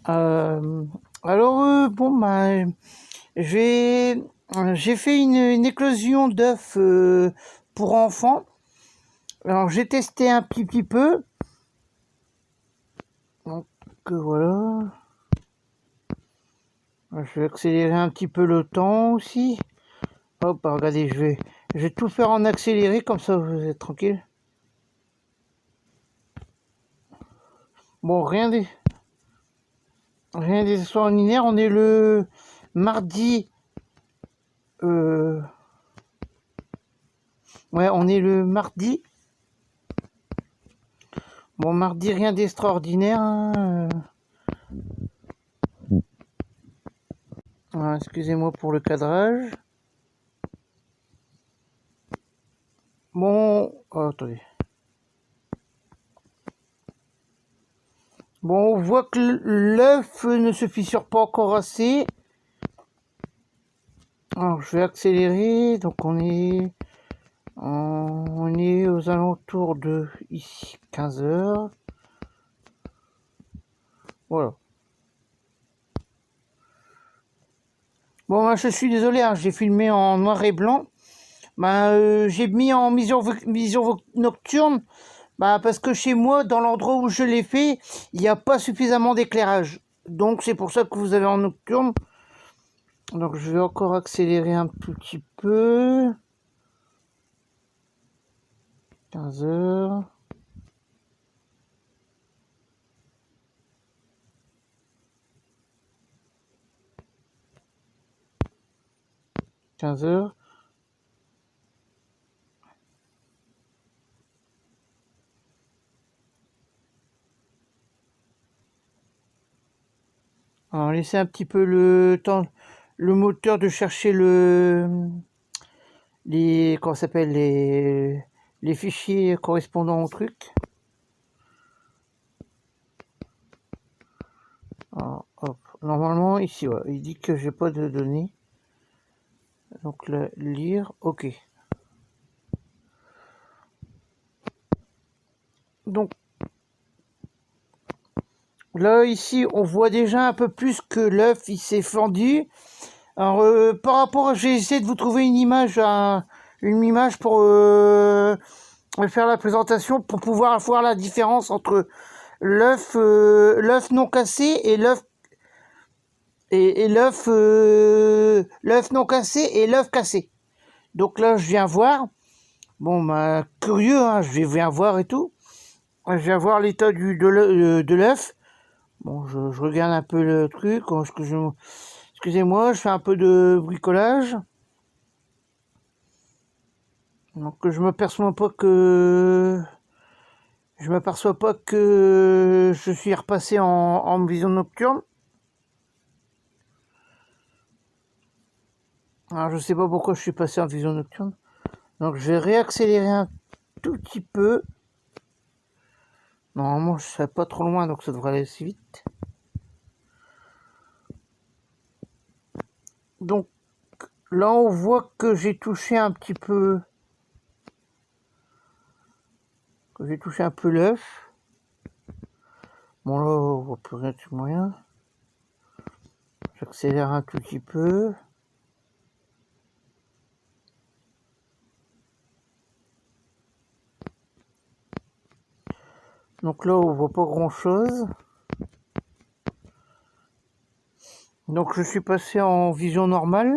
Euh, bon, bah, j'ai j'ai fait une éclosion d'œufs pour enfants. Alors, j'ai testé un petit peu. Donc, voilà. Je vais accélérer un petit peu le temps aussi. Hop, bah, regardez, je vais tout faire en accéléré, comme ça vous êtes tranquille. Bon, rien d'extraordinaire. On est le mardi. euh, ouais, on est le mardi. Bon, mardi, rien d'extraordinaire, hein. Voilà, excusez-moi pour le cadrage. Bon, oh, attendez. Bon, on voit que l'œuf ne se fissure pas encore assez. Alors, je vais accélérer. Donc, on est aux alentours de ici 15 heures. Voilà. Bon, je suis désolé, hein, j'ai filmé en noir et blanc. J'ai mis en vision nocturne, parce que chez moi, dans l'endroit où je l'ai fait, il n'y a pas suffisamment d'éclairage. Donc c'est pour ça que vous avez en nocturne. Donc je vais encore accélérer un petit peu. 15 heures. 15 heures. Alors laissez un petit peu le temps, le moteur de chercher comment ça s'appelle, les fichiers correspondant au truc. Alors, hop. Normalement ici, ouais, il dit que j'ai pas de données. Donc là, lire, ok. Donc là ici, on voit déjà un peu plus que l'œuf il s'est fendu. Alors par rapport, j'ai essayé de vous trouver une image pour faire la présentation pour pouvoir voir la différence entre l'œuf non cassé et l'œuf non cassé et l'œuf cassé. Donc là, je viens voir. Bon, curieux, hein, je viens voir et tout. Je viens voir l'état de l'œuf. Bon, je regarde un peu le truc. Excusez-moi, je fais un peu de bricolage. Donc je m'aperçois pas que je suis repassé en vision nocturne. Alors je sais pas pourquoi je suis passé en vision nocturne. Donc je vais réaccélérer un tout petit peu. Normalement je serai pas trop loin, donc ça devrait aller assez vite. Donc là on voit que j'ai touché un petit peu. Que j'ai touché un peu l'œuf. Bon là on voit plus rien de moyen. J'accélère un tout petit peu. Donc là on voit pas grand chose. Donc je suis passé en vision normale.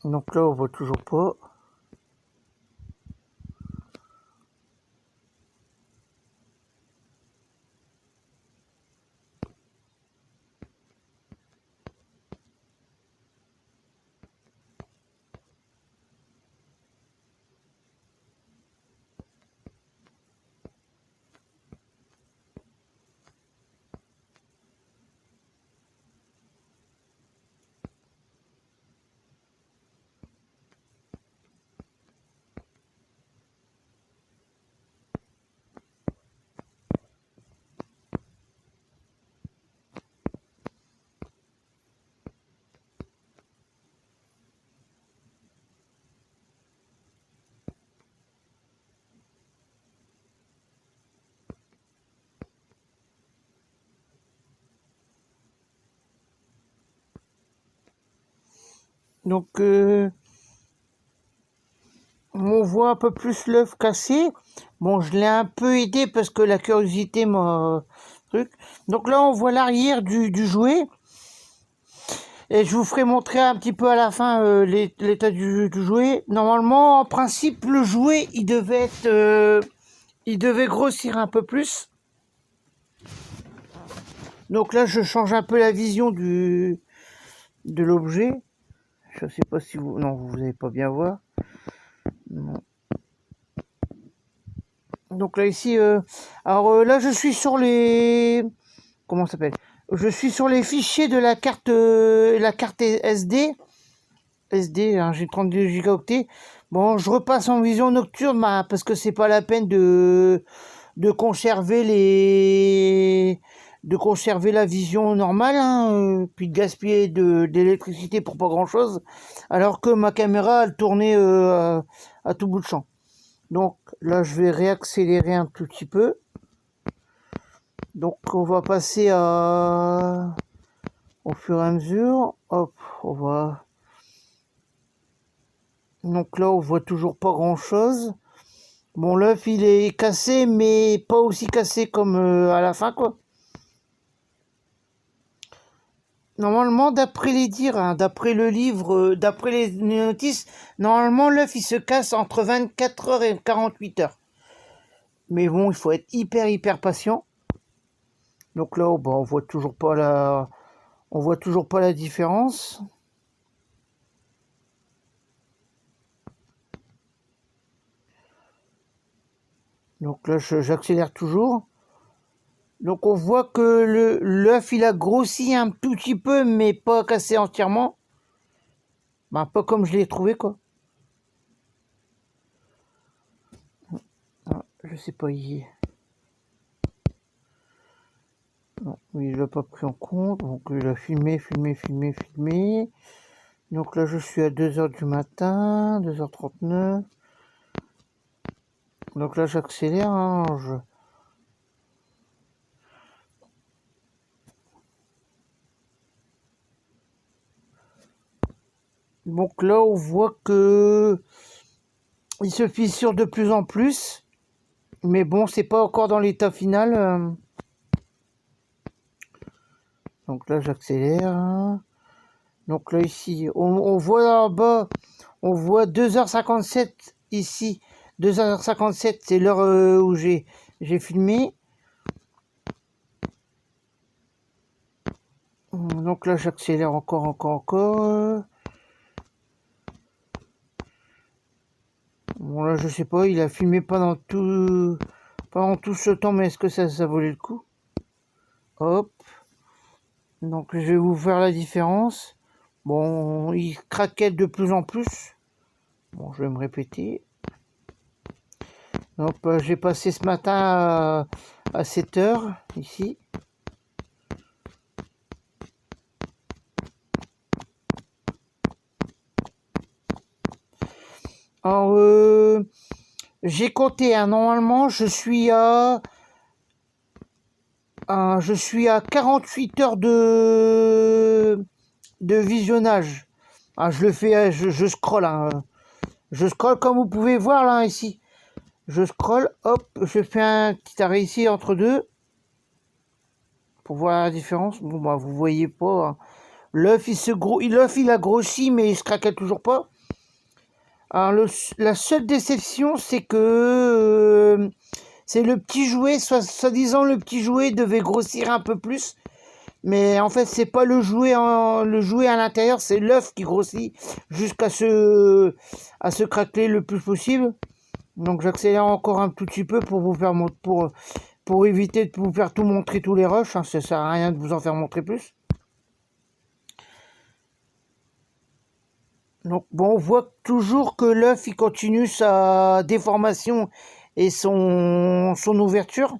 Donc là on voit toujours pas. Donc, on voit un peu plus l'œuf cassé. Bon, je l'ai un peu aidé parce que la curiosité m'a... truc. Donc là, on voit l'arrière du jouet. Et je vous ferai montrer un petit peu à la fin l'état du jouet. Normalement, en principe, le jouet, il devait grossir un peu plus. Donc là, je change un peu la vision de l'objet. Je sais pas si vous... Non, vous n'allez pas bien voir. Non. Donc là, ici... alors là, je suis sur les... Comment ça s'appelle? Je suis sur les fichiers de la carte SD. SD, hein, j'ai 32 gigaoctets. Bon, je repasse en vision nocturne parce que c'est pas la peine de conserver de conserver la vision normale, hein, puis de gaspiller d'électricité pour pas grand chose, alors que ma caméra elle tournait à tout bout de champ. Donc là, je vais réaccélérer un tout petit peu. Donc on va passer au fur et à mesure. Hop, on va... Donc là, on voit toujours pas grand chose. Bon, l'œuf, il est cassé, mais pas aussi cassé comme à la fin, quoi. Normalement, d'après les dires, hein, d'après le livre, d'après les notices, normalement, l'œuf, il se casse entre 24 heures et 48 heures. Mais bon, il faut être hyper patient. Donc là, bon, on voit toujours pas la différence. Donc là, j'accélère toujours. Donc on voit que l'œuf, il a grossi un tout petit peu, mais pas cassé entièrement. Ben, pas comme je l'ai trouvé, quoi. Ah, je sais pas, non, il l'a pas pris en compte. Donc il a filmé. Donc là, je suis à 2h du matin, 2h39. Donc là, j'accélère, hein, Donc là, on voit que il se fissure de plus en plus. Mais bon, c'est pas encore dans l'état final. Donc là, j'accélère. Hein. Donc là, ici, on voit là-bas, on voit 2h57 ici. 2h57, c'est l'heure où j'ai filmé. Donc là, j'accélère encore. Bon, là, je sais pas, il a filmé pendant tout ce temps, mais est-ce que ça valait le coup? Hop. Donc, je vais vous faire la différence. Bon, il craquait de plus en plus. Bon, je vais me répéter. Donc, j'ai passé ce matin à 7 heures, ici. Alors, j'ai compté, hein, normalement, je suis à 48 heures de visionnage. Ah, je le fais, je scrolle. Hein. Je scrolle comme vous pouvez voir là, ici. Je scrolle, hop, je fais un petit arrêt ici entre deux. Pour voir la différence. Bon, bah, vous voyez pas. Hein. L'œuf, il a grossi, mais il se craquait toujours pas. Alors, la seule déception, c'est que c'est le petit jouet, soi-disant le petit jouet devait grossir un peu plus. Mais en fait, c'est pas le jouet à l'intérieur, c'est l'œuf qui grossit jusqu'à se craquer le plus possible. Donc j'accélère encore un tout petit peu pour vous faire pour éviter de vous faire tout montrer tous les rushs. Hein, ça sert à rien de vous en faire montrer plus. Donc bon, on voit toujours que l'œuf il continue sa déformation et son ouverture.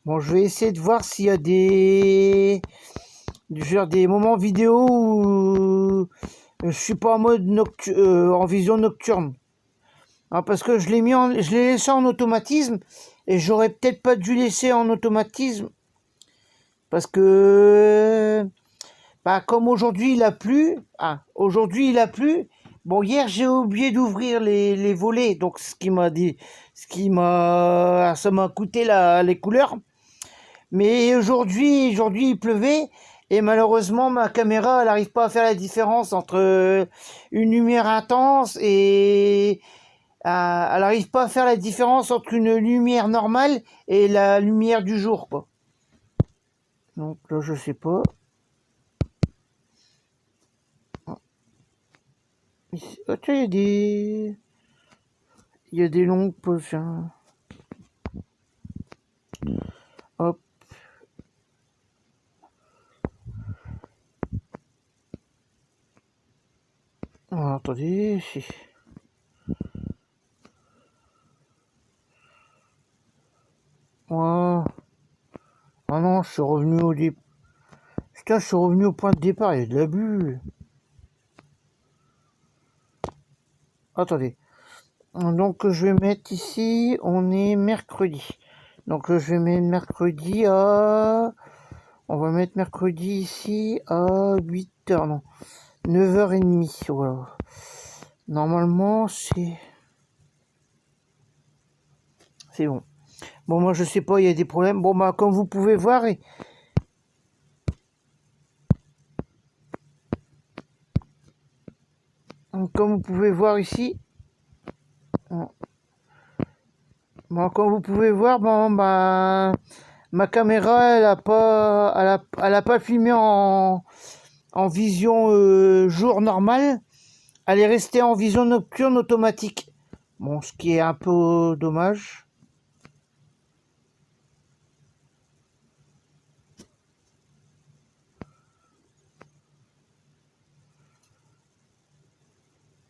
Bon, je vais essayer de voir s'il y a des moments vidéo où je suis pas en mode en vision nocturne. Hein, parce que je l'ai laissé en automatisme et j'aurais peut-être pas dû laisser en automatisme parce que bah, comme aujourd'hui il a plu, aujourd'hui il a plu. Bon, hier j'ai oublié d'ouvrir les volets, donc ça m'a coûté les couleurs. Mais aujourd'hui il pleuvait et malheureusement ma caméra elle n'arrive pas à faire la différence entre une lumière intense et elle n'arrive pas à faire la différence entre une lumière normale et la lumière du jour, quoi. Donc là je sais pas. Ah, tiens, il y a des longues pauses. Hein. Hop. Ah, attendez. Ouais. Ah non, je suis revenu au départ. Putain, je suis revenu au point de départ, il y a de l'abus. Attendez. Donc je vais mettre ici, on est mercredi. Donc je vais mettre mercredi à... On va mettre mercredi ici à 8h, non. 9h30, voilà. Normalement, c'est bon. Bon, moi, je sais pas, il y a des problèmes. Bon, bah, comme vous pouvez voir... Comme vous pouvez voir ici... Bon, comme vous pouvez voir, bon, bah... Ma caméra, elle a pas filmé en vision jour normal. Elle est restée en vision nocturne automatique. Bon, ce qui est un peu dommage.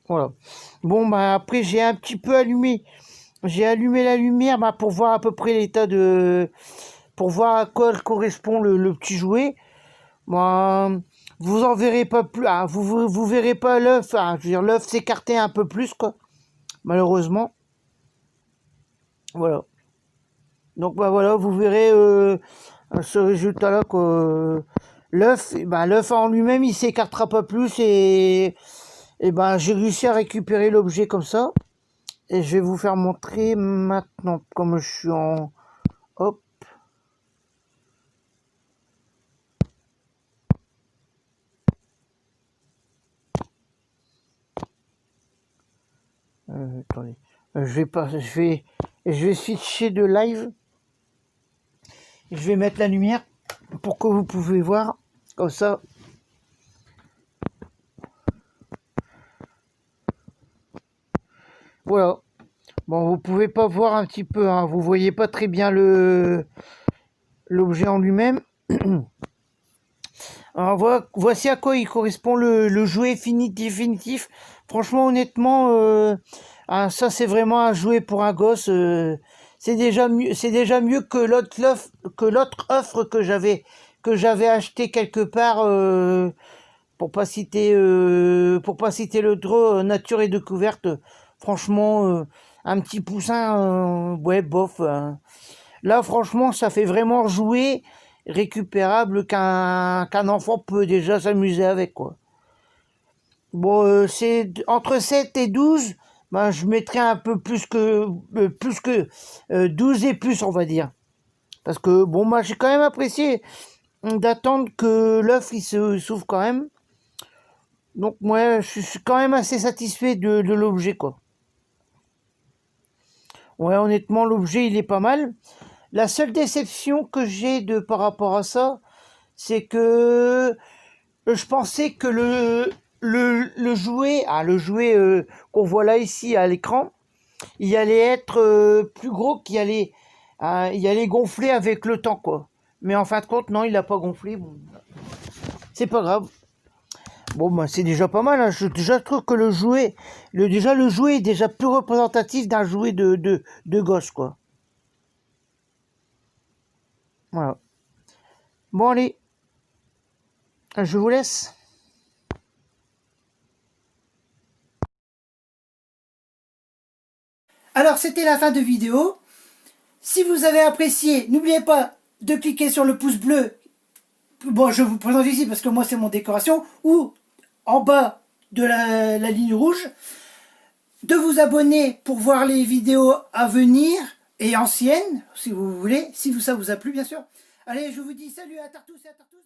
Voilà. Bon, bah après, j'ai un petit peu allumé. J'ai allumé la lumière bah, pour voir à peu près l'état de... Pour voir à quoi correspond le petit jouet. Moi, vous en verrez pas plus. Vous verrez pas l'œuf. Je veux dire, l'œuf s'écarter un peu plus, quoi. Malheureusement. Voilà. Donc, bah voilà, vous verrez ce résultat-là, quoi. L'œuf en lui-même, il s'écartera pas plus et ben, j'ai réussi à récupérer l'objet comme ça. Et je vais vous faire montrer maintenant, comme je suis en... Hop. Attendez. Je vais switcher de live. Je vais mettre la lumière pour que vous pouvez voir. Comme ça. Voilà. Bon, vous pouvez pas voir un petit peu, hein. Vous voyez pas très bien l'objet en lui-même. Alors voici à quoi il correspond le jouet fini définitif. Franchement, honnêtement, ça c'est vraiment un jouet pour un gosse. C'est déjà mieux que l'autre offre que j'avais acheté quelque part pour pas citer le drôle nature et découverte. Franchement, un petit poussin, ouais bof. Là, franchement, ça fait vraiment jouer récupérable qu'un enfant peut déjà s'amuser avec, quoi. Bon, c'est entre 7 et 12, ben, je mettrais un peu plus que 12 et plus, on va dire. Parce que, bon, moi, j'ai quand même apprécié d'attendre que l'œuf, il s'ouvre quand même. Donc, moi, je suis quand même assez satisfait de l'objet, quoi. Ouais, honnêtement, l'objet, il est pas mal. La seule déception que j'ai par rapport à ça, c'est que je pensais que le jouet, qu'on voit là ici à l'écran, il allait être plus gros, il allait gonfler avec le temps, quoi. Mais en fin de compte, non, il n'a pas gonflé. Bon, c'est pas grave. Bon, bah, c'est déjà pas mal. Hein. Je trouve que le jouet est déjà plus représentatif d'un jouet de gosse, quoi. Voilà. Bon, allez, je vous laisse. Alors, c'était la fin de vidéo. Si vous avez apprécié, n'oubliez pas de cliquer sur le pouce bleu bon, je vous présente ici parce que moi c'est mon décoration, ou en bas de la ligne rouge, de vous abonner pour voir les vidéos à venir et anciennes, si vous voulez, si ça vous a plu bien sûr. Allez, je vous dis salut à Tartus et à Tartus.